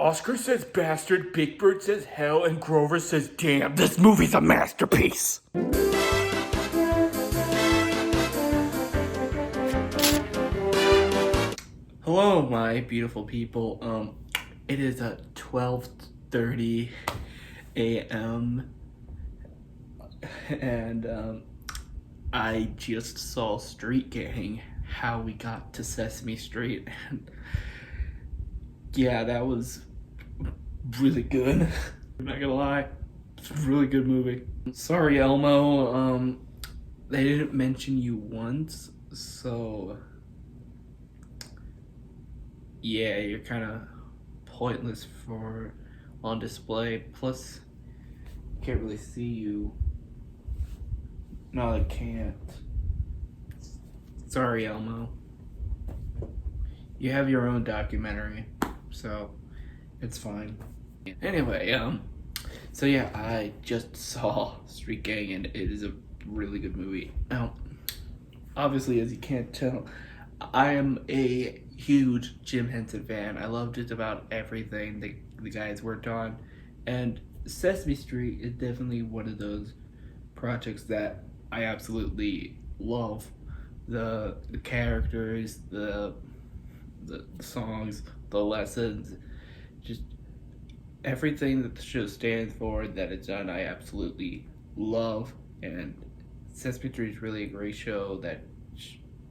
Oscar says bastard, Big Bird says hell, and Grover says damn. This movie's a masterpiece. Hello, my beautiful people. It is 12:30 a.m. and I just saw Street Gang, How We Got to Sesame Street, and yeah, that was really good. I'm not gonna lie, it's a really good movie. Sorry, Elmo, they didn't mention you once, so yeah, you're kind of pointless for on display. Plus, can't really see you. No, I can't. Sorry, Elmo. You have your own documentary, so it's fine. Anyway, so yeah, I just saw Street Gang, and it is a really good movie. Now, obviously, as you can't tell, I am a huge Jim Henson fan. I love just about everything the guys worked on, and Sesame Street is definitely one of those projects that I absolutely love. The characters, the songs, the lessons, just everything that the show stands for, that it's done, I absolutely love. And Sesame Street is really a great show that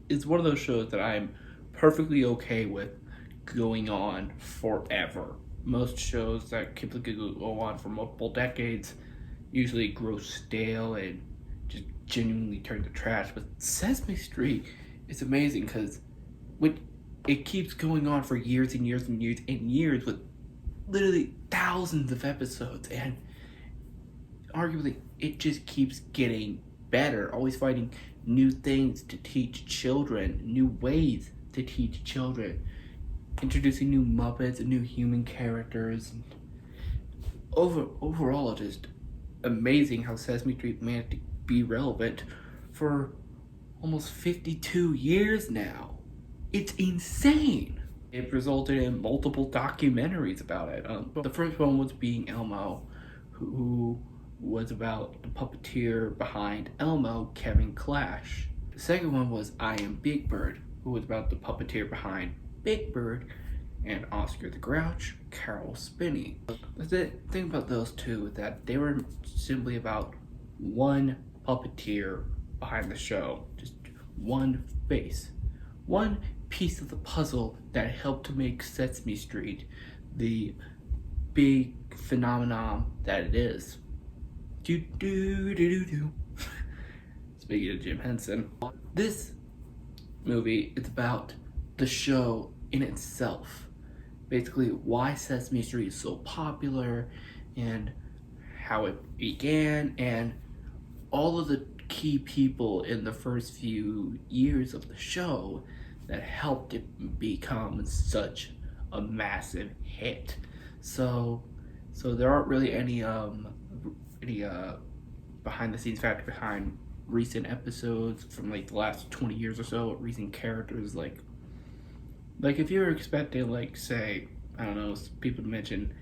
is one of those shows that I'm perfectly okay with going on forever. Most shows that typically go on for multiple decades usually grow stale and just genuinely turn to trash. But Sesame Street is amazing because it keeps going on for years and years and years and years with literally thousands of episodes, and arguably it just keeps getting better, always finding new things to teach children, new ways to teach children, introducing new Muppets and new human characters. And overall, just amazing how Sesame Street managed to be relevant for almost 52 years now. It's insane. It resulted in multiple documentaries about it. The first one was Being Elmo, who was about the puppeteer behind Elmo, Kevin Clash. The second one was I Am Big Bird, who was about the puppeteer behind Big Bird and Oscar the Grouch, Carol Spinney. The thing about those two is that they were simply about one puppeteer behind the show, just one face, one piece of the puzzle that helped to make Sesame Street the big phenomenon that it is. Speaking of Jim Henson, this movie is about the show in itself. Basically, why Sesame Street is so popular and how it began, and all of the key people in the first few years of the show that helped it become such a massive hit. So there aren't really any behind the scenes factor behind recent episodes from like the last 20 years or so, recent characters like if you were expecting, like, say, I don't know, people to mention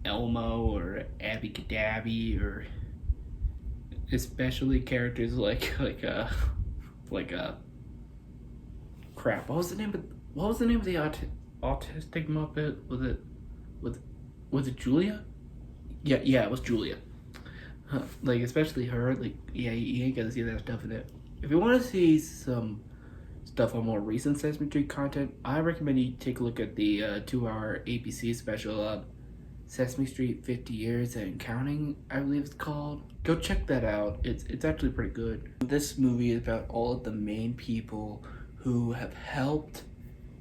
Elmo or Abby Cadabby, or especially characters like crap. What was the name of the autistic Muppet? Was it Julia? Yeah, it was Julia. Like, especially her. Like, yeah, you ain't gonna see that stuff in it. If you want to see some stuff on more recent Sesame Street content, I recommend you take a look at the 2-hour ABC special, Sesame Street 50 Years and Counting, I believe it's called. Go check that out. It's actually pretty good. This movie is about all of the main people who have helped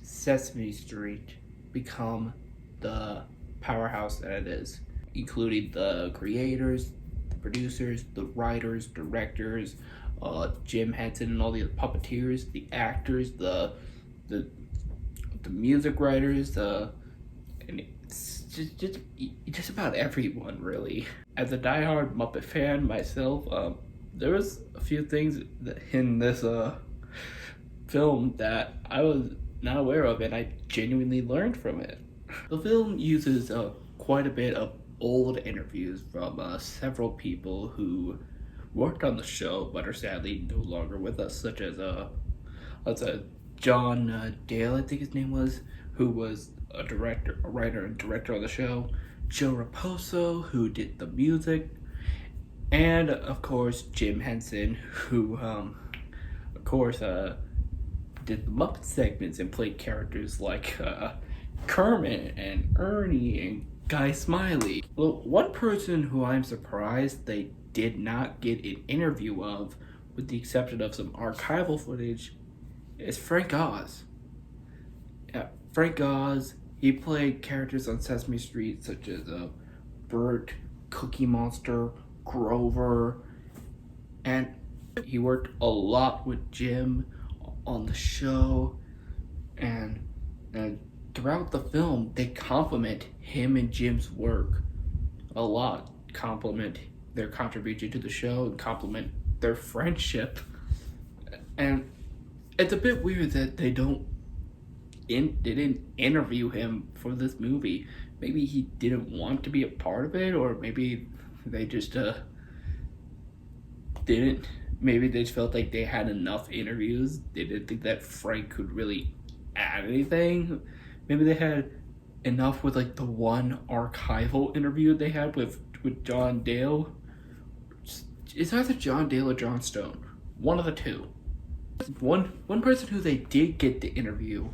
Sesame Street become the powerhouse that it is, including the creators, the producers, the writers, directors, Jim Henson and all the other puppeteers, the actors, the music writers, and it's just about everyone, really. As a diehard Muppet fan myself, there was a few things in this film that I was not aware of, and I genuinely learned from it. The film uses quite a bit of old interviews from several people who worked on the show but are sadly no longer with us, such as John Dale, I think his name was, who was a writer and director on the show, Joe Raposo, who did the music, and of course Jim Henson, who of course did the Muppet segments and played characters like Kermit and Ernie and Guy Smiley. Well, one person who I'm surprised they did not get an interview of, with the exception of some archival footage, is Frank Oz. Frank Oz, he played characters on Sesame Street such as Bert, Cookie Monster, Grover, and he worked a lot with Jim on the show, and throughout the film they compliment him and Jim's work a lot, compliment their contribution to the show, and compliment their friendship. And it's a bit weird that they didn't interview him for this movie. Maybe he didn't want to be a part of it, or maybe they just didn't. Maybe they just felt like they had enough interviews. They didn't think that Frank could really add anything. Maybe they had enough with like the one archival interview they had with John Dale. It's either John Dale or John Stone. One of the two. One person who they did get to interview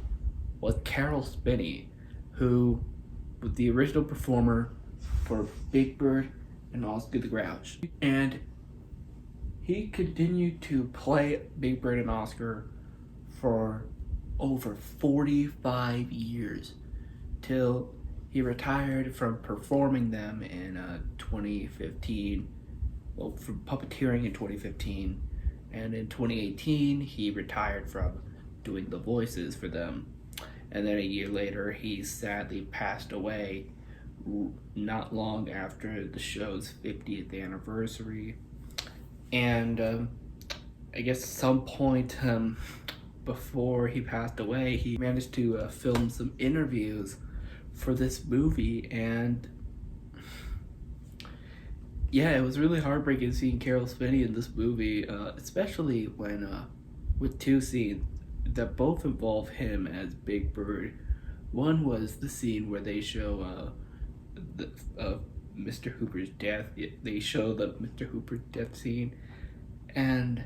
was Carol Spinney, who was the original performer for Big Bird and Oscar the Grouch. And he continued to play Big Bird and Oscar for over 45 years, till he retired from performing them in 2015, well, from puppeteering in 2015, and in 2018 he retired from doing the voices for them. And then a year later he sadly passed away, not long after the show's 50th anniversary. And I guess at some point before he passed away, he managed to film some interviews for this movie, and yeah, it was really heartbreaking seeing Carol Spinney in this movie, especially when with two scenes that both involve him as Big Bird. One was the scene where they show Mr. Hooper's death. They show the Mr. Hooper's death scene, and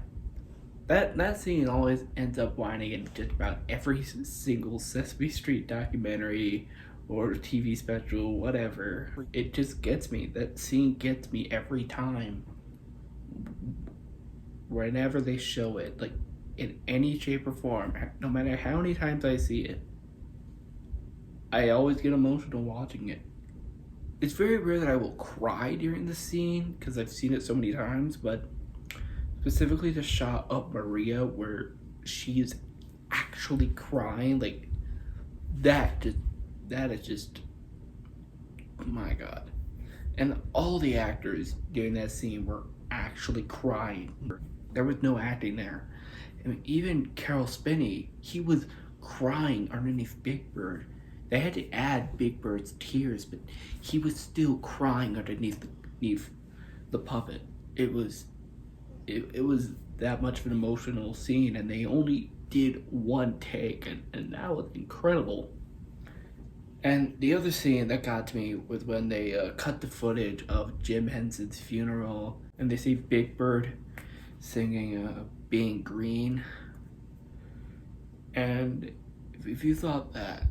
that scene always ends up winding in just about every single Sesame Street documentary or TV special, whatever. It just gets me. That scene gets me every time. Whenever they show it, like in any shape or form, no matter how many times I see it, I always get emotional watching it. It's very rare that I will cry during the scene because I've seen it so many times, but specifically the shot of Maria where she is actually crying, like that is just, oh my god. And all the actors during that scene were actually crying. There was no acting there. I mean, even Carol Spinney, he was crying underneath Big Bird. They had to add Big Bird's tears, but he was still crying underneath the puppet. It was that much of an emotional scene, and they only did one take, and that was incredible. And the other scene that got to me was when they cut the footage of Jim Henson's funeral, and they see Big Bird singing Being Green. And if you thought that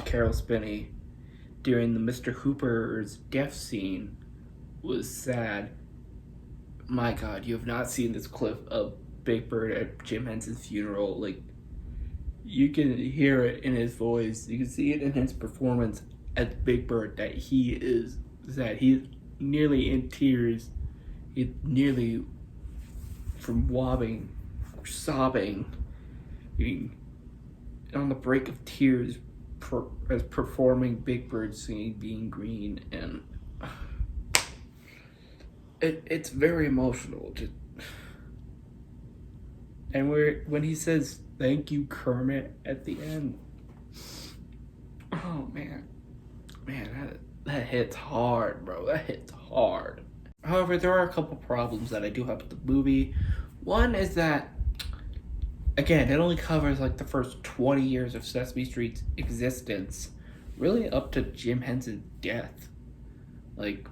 Carol Spinney during the Mr. Hooper's death scene was sad, my god, you have not seen this clip of Big Bird at Jim Henson's funeral. Like, you can hear it in his voice, you can see it in his performance as Big Bird, that he is sad. He's nearly in tears. He's nearly from sobbing, being on the brink of tears as performing Big Bird singing Being Green, and it's very emotional. And when he says thank you, Kermit, at the end. Oh, man. Man, that hits hard, bro. That hits hard. However, there are a couple problems that I do have with the movie. One is that, again, it only covers like the first 20 years of Sesame Street's existence, really up to Jim Henson's death. Like,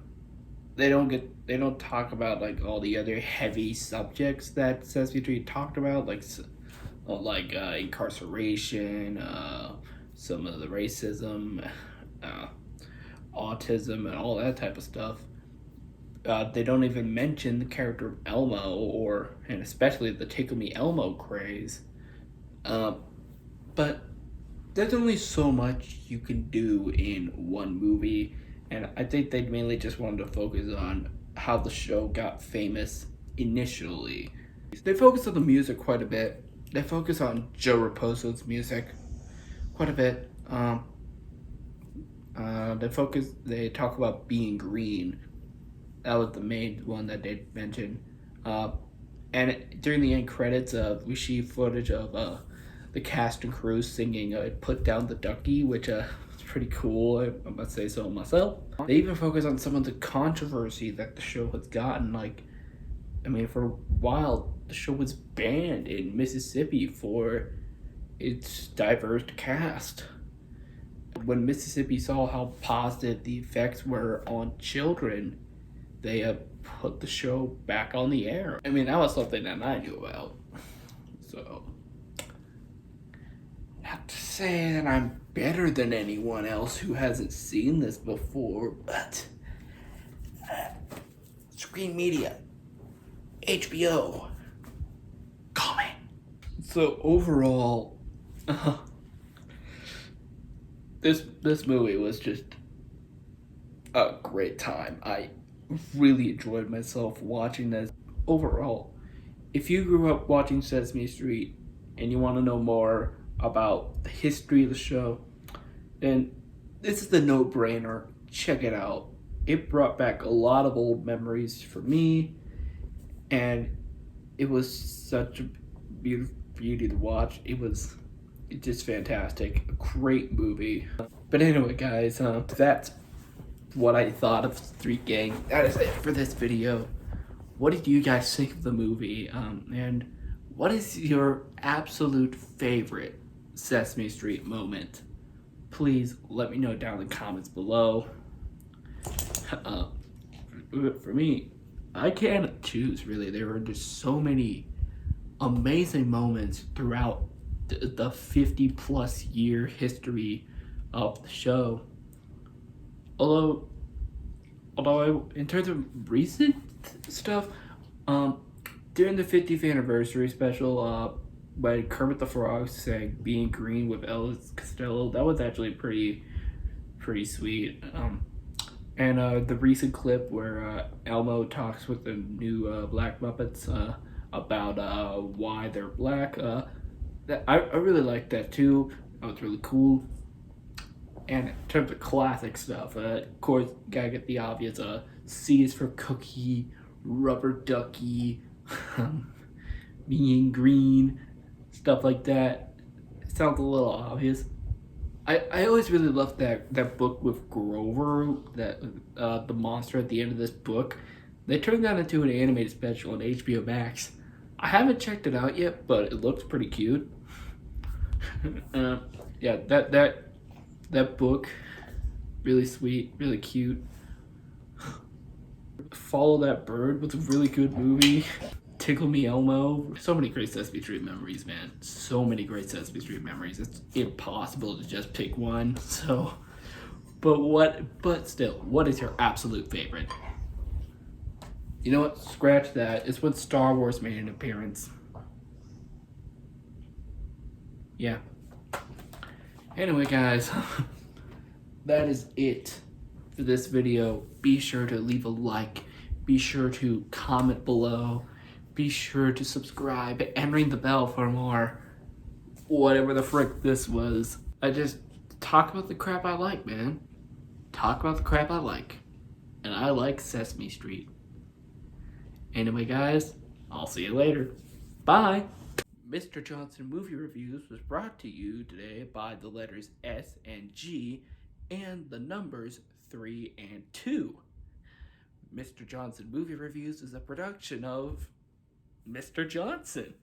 they don't talk about like all the other heavy subjects that Sesame Street talked about, like incarceration, some of the racism, autism, and all that type of stuff. They don't even mention the character of Elmo, and especially the Tickle Me Elmo craze. But there's only so much you can do in one movie, and I think they mainly just wanted to focus on how the show got famous initially. They focus on the music quite a bit. They focus on Joe Raposo's music quite a bit. They talk about being green. That was the main one that they mentioned. And during the end credits, we see footage of the cast and crew singing Put Down the Ducky, which is pretty cool, I must say so myself. They even focus on some of the controversy that the show has gotten. Like, I mean, for a while, the show was banned in Mississippi for its diverse cast. When Mississippi saw how positive the effects were on children, they put the show back on the air. I mean, that was something that I knew about. So, I have to say that I'm better than anyone else who hasn't seen this before, but Screen Media, HBO, call me. So overall, this movie was just a great time. I really enjoyed myself watching this. Overall, if you grew up watching Sesame Street and you want to know more about the history of the show, then this is the no-brainer. Check it out. It brought back a lot of old memories for me, and it was such a beauty to watch. It's just fantastic. A great movie. But anyway, guys, that's what I thought of Street Gang. That is it for this video. What did you guys think of the movie? And what is your absolute favorite Sesame Street moment? Please let me know down in the comments below. For me, I can't choose, really. There were just so many amazing moments throughout the 50+ year history of the show. Although in terms of recent stuff, during the 50th anniversary special, when Kermit the Frog sang "Being Green" with Elvis Costello, that was actually pretty sweet. And the recent clip where Elmo talks with the new Black Muppets about why they're black, I really liked that too. That was really cool. And in terms of classic stuff, of course, gotta get the obvious. C is for cookie, rubber ducky, being green, stuff like that. It sounds a little obvious. I always really loved that book with Grover, that the monster at the end of this book. They turned that into an animated special on HBO Max. I haven't checked it out yet, but it looks pretty cute. Yeah, that book, really sweet, really cute. Follow That Bird was a really good movie. Tickle Me Elmo. So many great Sesame Street memories, man. So many great Sesame Street memories. It's impossible to just pick one. So, but still, what is your absolute favorite? You know what? Scratch that. It's when Star Wars made an appearance. Yeah. Anyway, guys, that is it for this video. Be sure to leave a like. Be sure to comment below. Be sure to subscribe and ring the bell for more whatever the frick this was. I just talk about the crap I like, man. Talk about the crap I like. And I like Sesame Street. Anyway, guys, I'll see you later. Bye. Mr. Johnson Movie Reviews was brought to you today by the letters S and G and the numbers 3 and 2. Mr. Johnson Movie Reviews is a production of Mr. Johnson.